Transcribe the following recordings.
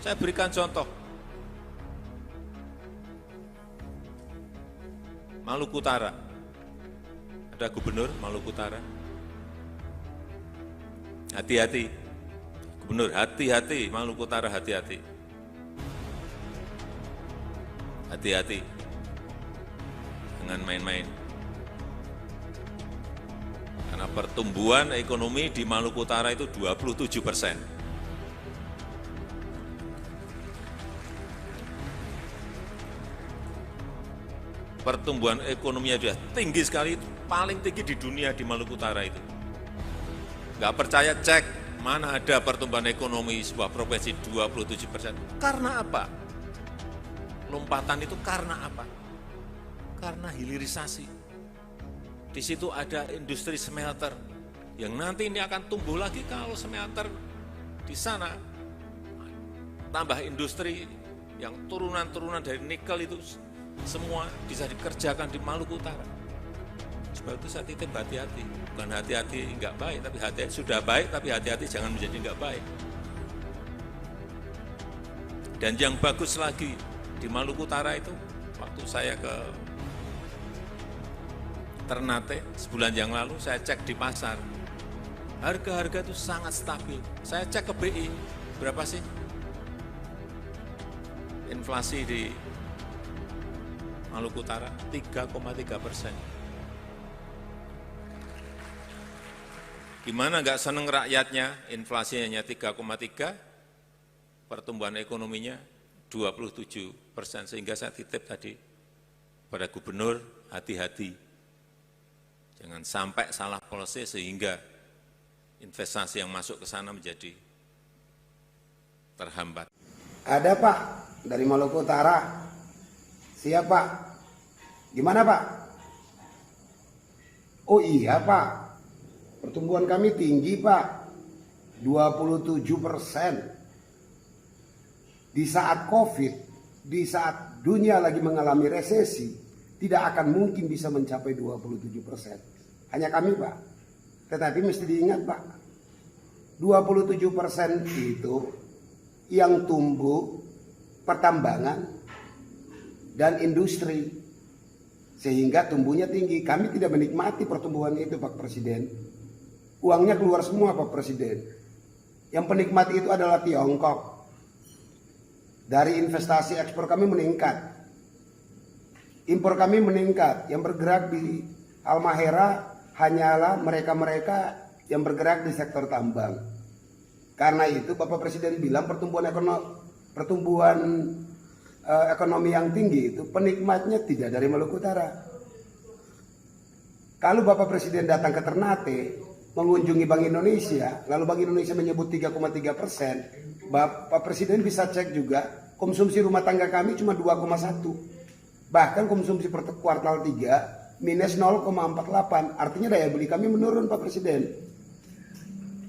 Saya berikan contoh. Maluku Utara. Ada gubernur Maluku Utara. Hati-hati. Gubernur, hati-hati. Maluku Utara, hati-hati. Hati-hati dengan main-main. Karena pertumbuhan ekonomi di Maluku Utara itu 27%. Pertumbuhan ekonominya sudah tinggi sekali, paling tinggi di dunia di Maluku Utara itu. Nggak percaya, cek mana ada pertumbuhan ekonomi sebuah provinsi 27%. Karena apa? Lompatan itu karena apa? Karena hilirisasi. Di situ ada industri smelter yang nanti ini akan tumbuh lagi kalau smelter di sana tambah industri yang turunan-turunan dari nikel itu semua bisa dikerjakan di Maluku Utara. Sebab itu saya titip hati-hati, bukan hati-hati nggak baik, tapi hati-hati sudah baik, tapi hati-hati jangan menjadi nggak baik. Dan yang bagus lagi di Maluku Utara itu, waktu saya ke Ternate sebulan yang lalu, saya cek di pasar, harga-harga itu sangat stabil. Saya cek ke BI, berapa sih inflasi di Maluku Utara? 3,3%. Gimana nggak seneng rakyatnya, inflasinya hanya 3,3, pertumbuhan ekonominya 27%, sehingga saya titip tadi pada gubernur, hati-hati. Jangan sampai salah policy sehingga investasi yang masuk ke sana menjadi terhambat. Ada Pak, dari Maluku Utara. Siap Pak. Gimana Pak? Oh iya Pak, pertumbuhan kami tinggi Pak, 27%. Di saat COVID, di saat dunia lagi mengalami resesi, tidak akan mungkin bisa mencapai 27%. Hanya kami Pak. Tetapi mesti diingat Pak, 27% itu yang tumbuh pertambangan dan industri, sehingga tumbuhnya tinggi. Kami tidak menikmati pertumbuhan itu Pak Presiden. Uangnya keluar semua Pak Presiden. Yang penikmat itu adalah Tiongkok. Dari investasi ekspor kami meningkat, impor kami meningkat. Yang bergerak di Halmahera hanyalah mereka-mereka yang bergerak di sektor tambang. Karena itu Bapak Presiden bilang pertumbuhan ekonomi yang tinggi itu penikmatnya tidak dari Maluku Utara. Kalau Bapak Presiden datang ke Ternate mengunjungi Bank Indonesia, lalu Bank Indonesia menyebut 3,3%, Bapak Presiden bisa cek juga konsumsi rumah tangga kami cuma 2,1. Bahkan konsumsi per kuartal 3 minus 0,48, artinya daya beli kami menurun Pak Presiden.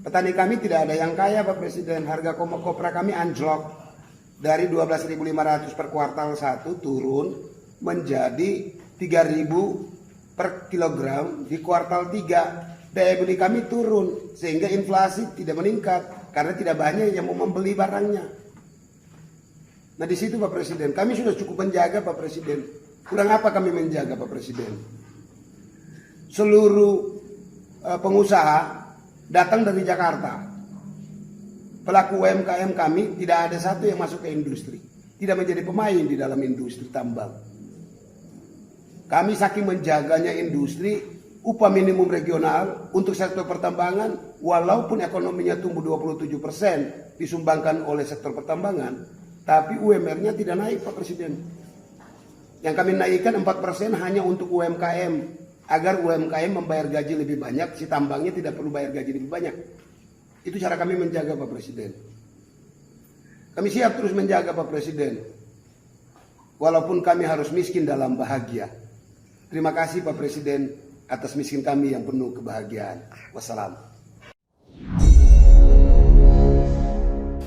Petani kami tidak ada yang kaya Pak Presiden, harga kopra kami anjlok dari 12.500 per kuartal 1 turun menjadi 3.000 per kilogram di kuartal 3. Daya beli kami turun sehingga inflasi tidak meningkat karena tidak banyak yang mau membeli barangnya. Nah di situ Pak Presiden, kami sudah cukup menjaga Pak Presiden. Kurang apa kami menjaga Pak Presiden? Seluruh pengusaha datang dari Jakarta. Pelaku UMKM kami tidak ada satu yang masuk ke industri, tidak menjadi pemain di dalam industri tambang. Kami saking menjaganya industri, upah minimum regional untuk sektor pertambangan, walaupun ekonominya tumbuh 27% disumbangkan oleh sektor pertambangan, tapi UMR-nya tidak naik Pak Presiden. Yang kami naikkan 4% hanya untuk UMKM, agar UMKM membayar gaji lebih banyak, si tambangnya tidak perlu bayar gaji lebih banyak. Itu cara kami menjaga Pak Presiden. Kami siap terus menjaga Pak Presiden, walaupun kami harus miskin dalam bahagia. Terima kasih Pak Presiden atas miskin kami yang penuh kebahagiaan. Wassalam.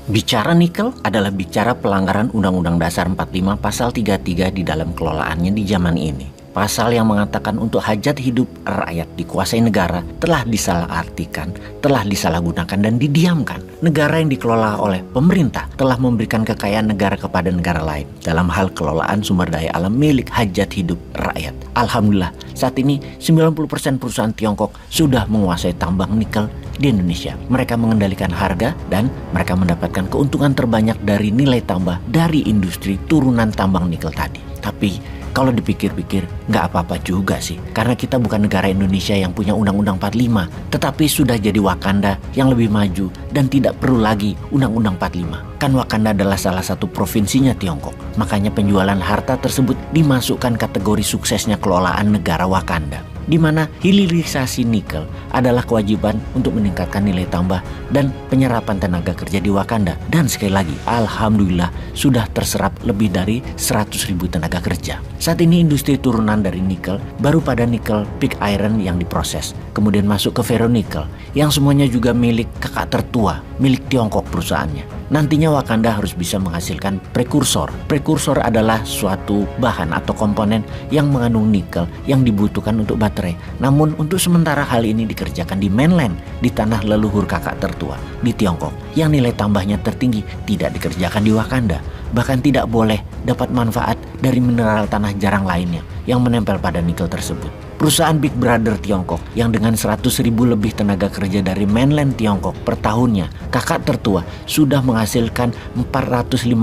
Bicara nikel adalah bicara pelanggaran Undang-Undang Dasar 45 Pasal 33 di dalam kelolaannya di zaman ini. Pasal yang mengatakan untuk hajat hidup rakyat dikuasai negara telah disalahartikan, telah disalahgunakan dan didiamkan. negara yang dikelola oleh pemerintah telah memberikan kekayaan negara kepada negara lain dalam hal kelolaan sumber daya alam milik hajat hidup rakyat. Alhamdulillah, saat ini 90% perusahaan Tiongkok sudah menguasai tambang nikel di Indonesia. Mereka mengendalikan harga dan mereka mendapatkan keuntungan terbanyak dari nilai tambah dari industri turunan tambang nikel tadi. Tapi kalau dipikir-pikir nggak apa-apa juga sih, karena kita bukan negara Indonesia yang punya Undang-Undang 45, tetapi sudah jadi Wakanda yang lebih maju dan tidak perlu lagi Undang-Undang 45. Kan Wakanda adalah salah satu provinsinya Tiongkok, makanya penjualan harta tersebut dimasukkan kategori suksesnya kelolaan negara Wakanda, di mana hilirisasi nikel adalah kewajiban untuk meningkatkan nilai tambah dan penyerapan tenaga kerja di Wakanda. Dan sekali lagi, alhamdulillah sudah terserap lebih dari 100.000 tenaga kerja. Saat ini industri turunan dari nikel baru pada nikel pig iron yang diproses, kemudian masuk ke ferronikel yang semuanya juga milik kakak tertua, milik Tiongkok perusahaannya. Nantinya Wakanda harus bisa menghasilkan prekursor. Prekursor adalah suatu bahan atau komponen yang mengandung nikel yang dibutuhkan untuk baterai. Namun untuk sementara hal ini dikerjakan di mainland, di tanah leluhur kakak tertua, di Tiongkok. Yang nilai tambahnya tertinggi tidak dikerjakan di Wakanda. Bahkan tidak boleh dapat manfaat dari mineral tanah jarang lainnya yang menempel pada nikel tersebut. Perusahaan Big Brother Tiongkok yang dengan 100.000 lebih tenaga kerja dari mainland Tiongkok per tahunnya, kakak tertua sudah menghasilkan 450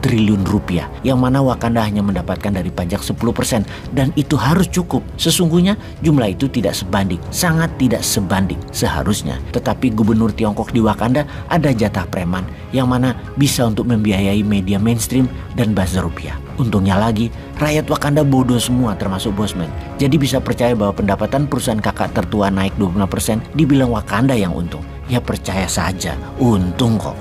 triliun rupiah, yang mana Wakanda hanya mendapatkan dari pajak 10%, dan itu harus cukup. Sesungguhnya jumlah itu tidak sebanding, sangat tidak sebanding seharusnya. Tetapi gubernur Tiongkok di Wakanda ada jatah preman yang mana bisa untuk membiayai media mainstream dan buzzer rupiah. Untungnya lagi, rakyat Wakanda bodoh semua termasuk bosman. Jadi bisa percaya bahwa pendapatan perusahaan kakak tertua naik 25%, dibilang Wakanda yang untung. Ya percaya saja, untung kok.